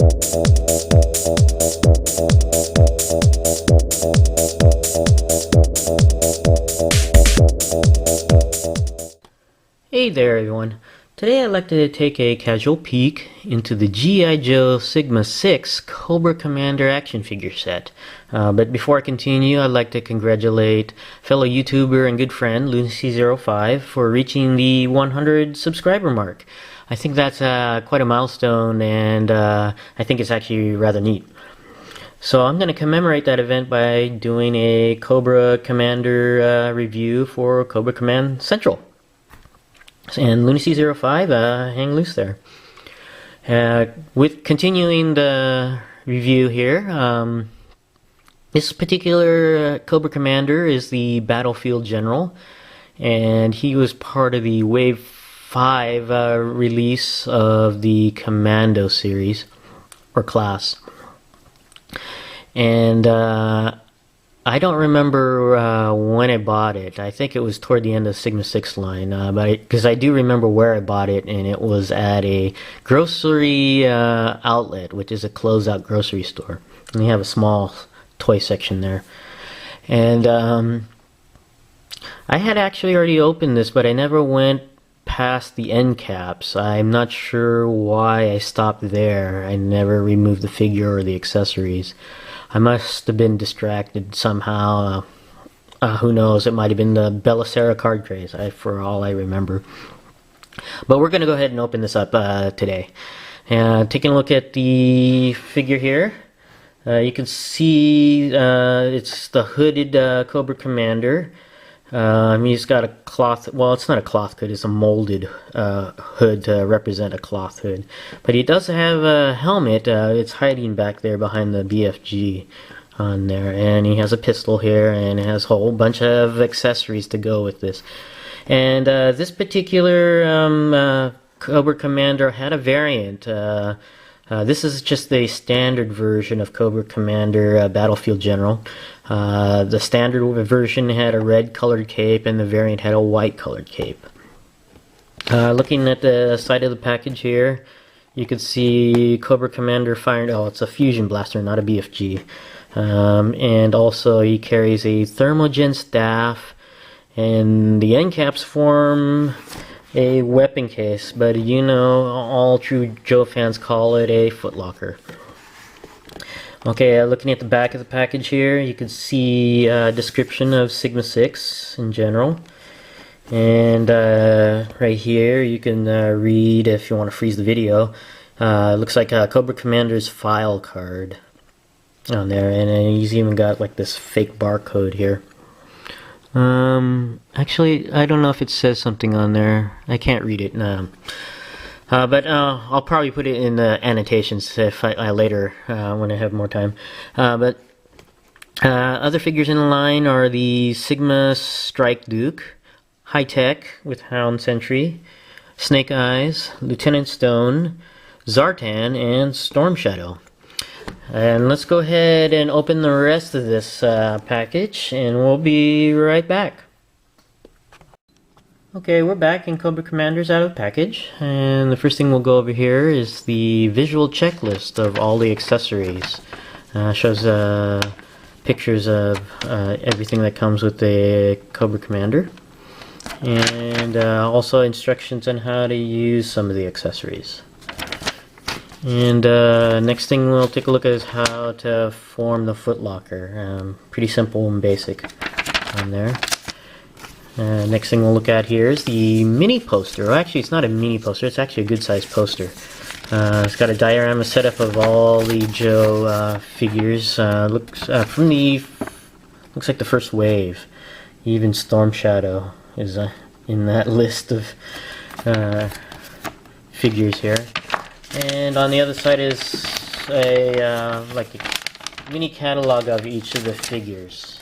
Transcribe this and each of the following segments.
Hey there everyone, today I'd like to take a casual peek into the G.I. Joe Sigma 6 Cobra Commander action figure set. But before I continue, I'd like to congratulate fellow YouTuber and good friend Lunacy05 for reaching the 100 subscriber mark. I think that's quite a milestone, and I think it's actually rather neat. So I'm going to commemorate that event by doing a Cobra Commander review for Cobra Command Central. And Lunacy05, hang loose there. With continuing the review here, this particular Cobra Commander is the Battlefield General, and he was part of the Wave 5 release of the Commando series, or class. And I don't remember when I bought it. I think it was toward the end of the Sigma 6 line, because I do remember where I bought it, and it was at a grocery outlet, which is a closeout grocery store. And they have a small toy section there. And I had actually already opened this, but I never went past the end caps. I'm not sure why I stopped there. I never removed the figure or the accessories. I must have been distracted somehow. Who knows? It might have been the Belisara card craze, for all I remember. But we're going to go ahead and open this up today. Taking a look at the figure here, you can see it's the hooded Cobra Commander. He's got a cloth, well, it's not a cloth hood, it's a molded hood to represent a cloth hood. But he does have a helmet, it's hiding back there behind the BFG on there. And he has a pistol here, and has a whole bunch of accessories to go with this. And this particular Cobra Commander had a variant. This is just the standard version of Cobra Commander Battlefield General. The standard version had a red colored cape, and the variant had a white colored cape. Looking at the side of the package here, you can see Cobra Commander firing, oh, it's a fusion blaster, not a BFG. And also he carries a thermogen staff, and the end caps form a weapon case, but you know, all true Joe fans call it a footlocker. Okay, looking at the back of the package here, you can see a description of Sigma 6 in general. And right here, you can read, if you want to freeze the video, it looks like Cobra Commander's file card on there, and he's even got like this fake barcode here. Actually, I don't know if it says something on there. I can't read it. But I'll probably put it in the annotations if I later, when I have more time. But other figures in the line are the Sigma Strike Duke, High Tech with Hound Sentry, Snake Eyes, Lieutenant Stone, Zartan, and Storm Shadow. And let's go ahead and open the rest of this package, and we'll be right back. Okay, we're back, and Cobra Commander's out of the package, and the first thing we'll go over here is the visual checklist of all the accessories. Shows pictures of everything that comes with the Cobra Commander, and also instructions on how to use some of the accessories. And next thing we'll take a look at is how to form the footlocker. Pretty simple and basic on there. Next thing we'll look at here is the mini poster. Well, actually, it's not a mini poster, it's actually a good sized poster. It's got a diorama setup of all the Joe figures. Looks like the first wave. Even Storm Shadow is in that list of figures here. And on the other side is like a mini catalog of each of the figures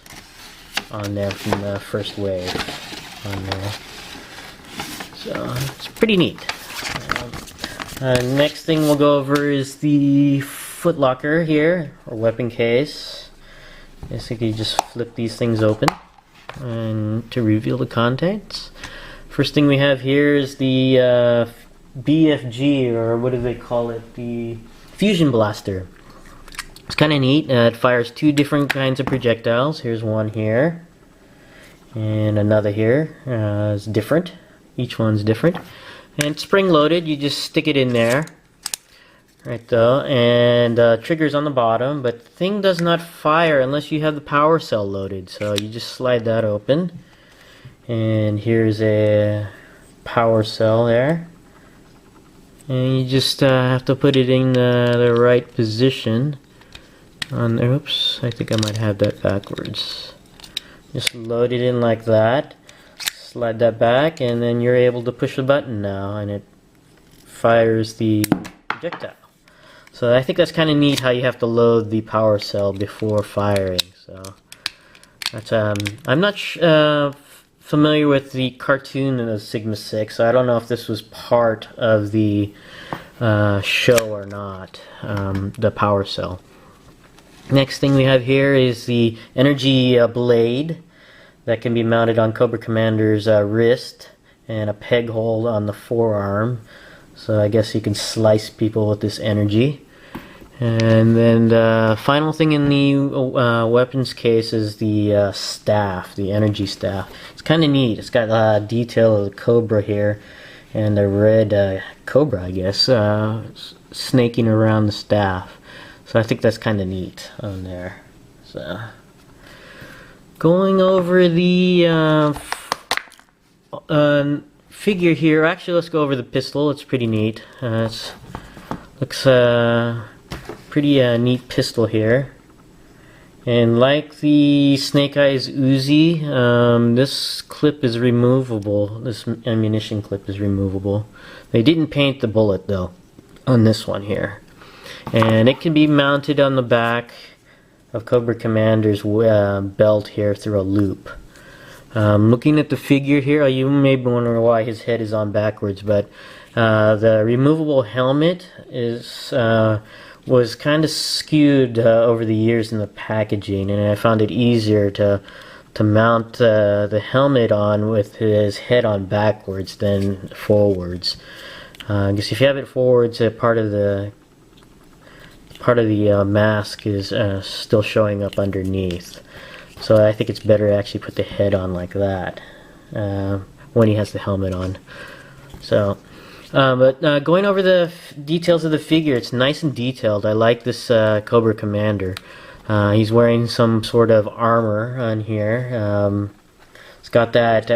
on there from the first wave on there. So it's pretty neat. Next thing we'll go over is the footlocker here, or weapon case. Basically, you just flip these things open and to reveal the contents. First thing we have here is the BFG, or what do they call it? The fusion blaster. It's kind of neat. It fires two different kinds of projectiles. Here's one here, and another here. It's different. Each one's different. And it's spring-loaded. You just stick it in there, right though, and triggers on the bottom. But the thing does not fire unless you have the power cell loaded. So you just slide that open, and here's a power cell there. And you just have to put it in the right position. Oops, I think I might have that backwards. Just load it in like that, slide that back, and then you're able to push the button now, and it fires the projectile. So I think that's kind of neat how you have to load the power cell before firing. So that's I'm not familiar with the cartoon of Sigma 6, so I don't know if this was part of the show or not, the power cell. Next thing we have here is the energy blade that can be mounted on Cobra Commander's wrist, and a peg hole on the forearm. So I guess you can slice people with this energy. And then the final thing in the weapons case is the staff, the energy staff. It's kind of neat. It's got detail of the Cobra here, and the red Cobra, I guess, snaking around the staff. So I think that's kind of neat on there. So going over the figure here. Actually, let's go over the pistol. It's pretty neat. Looks pretty neat pistol here. And like the Snake Eyes Uzi, this clip is removable. This ammunition clip is removable. They didn't paint the bullet though on this one here. And it can be mounted on the back of Cobra Commander's belt here through a loop. Looking at the figure here, you may be wondering why his head is on backwards, but the removable helmet was kind of skewed over the years in the packaging, and I found it easier to mount the helmet on with his head on backwards than forwards. Because if you have it forwards, part of the mask is still showing up underneath. So I think it's better to actually put the head on like that when he has the helmet on. So, but going over the details of the figure, it's nice and detailed. I like this Cobra Commander. He's wearing some sort of armor on here. It's got that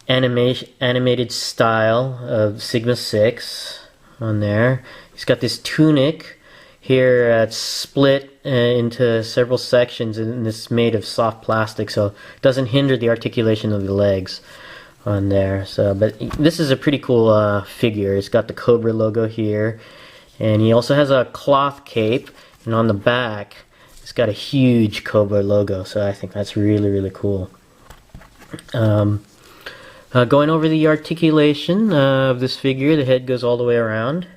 animated style of Sigma 6 on there. He's got this tunic here. It's split into several sections, and it's made of soft plastic, so it doesn't hinder the articulation of the legs on there. So, but this is a pretty cool figure. It's got the Cobra logo here, and he also has a cloth cape, and on the back it's got a huge Cobra logo. So I think that's really cool. Going over the articulation of this figure, the head goes all the way around,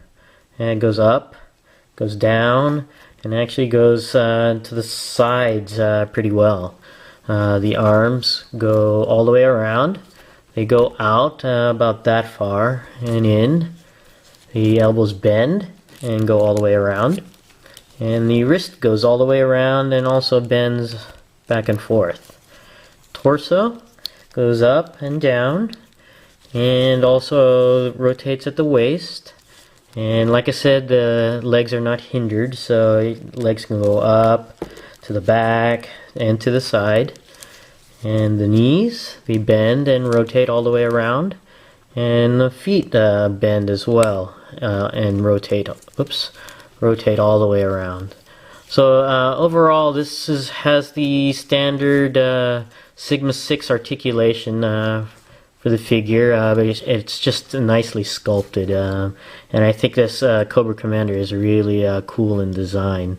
and it goes up, goes down, and actually goes to the sides pretty well. The arms go all the way around. They go out about that far and in. The elbows bend and go all the way around. And the wrist goes all the way around and also bends back and forth. Torso goes up and down and also rotates at the waist. And like I said, the legs are not hindered, so legs can go up to the back and to the side. And the knees, they bend and rotate all the way around. And the feet bend as well and rotate all the way around. So overall, this has the standard Sigma 6 articulation for the figure, but it's just nicely sculpted, and I think this Cobra Commander is really cool in design.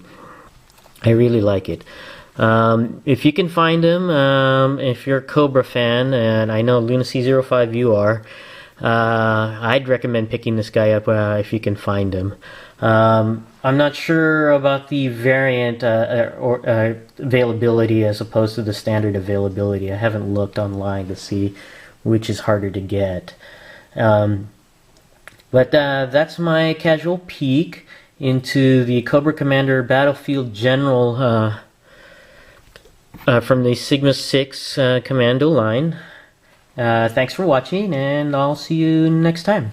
I really like it. If you can find him, if you're a Cobra fan, and I know Lunacy05 you are, I'd recommend picking this guy up if you can find him. I'm not sure about the variant availability as opposed to the standard availability. I haven't looked online to see which is harder to get. But that's my casual peek into the Cobra Commander Battlefield General from the Sigma 6 Commando line. Thanks for watching, and I'll see you next time.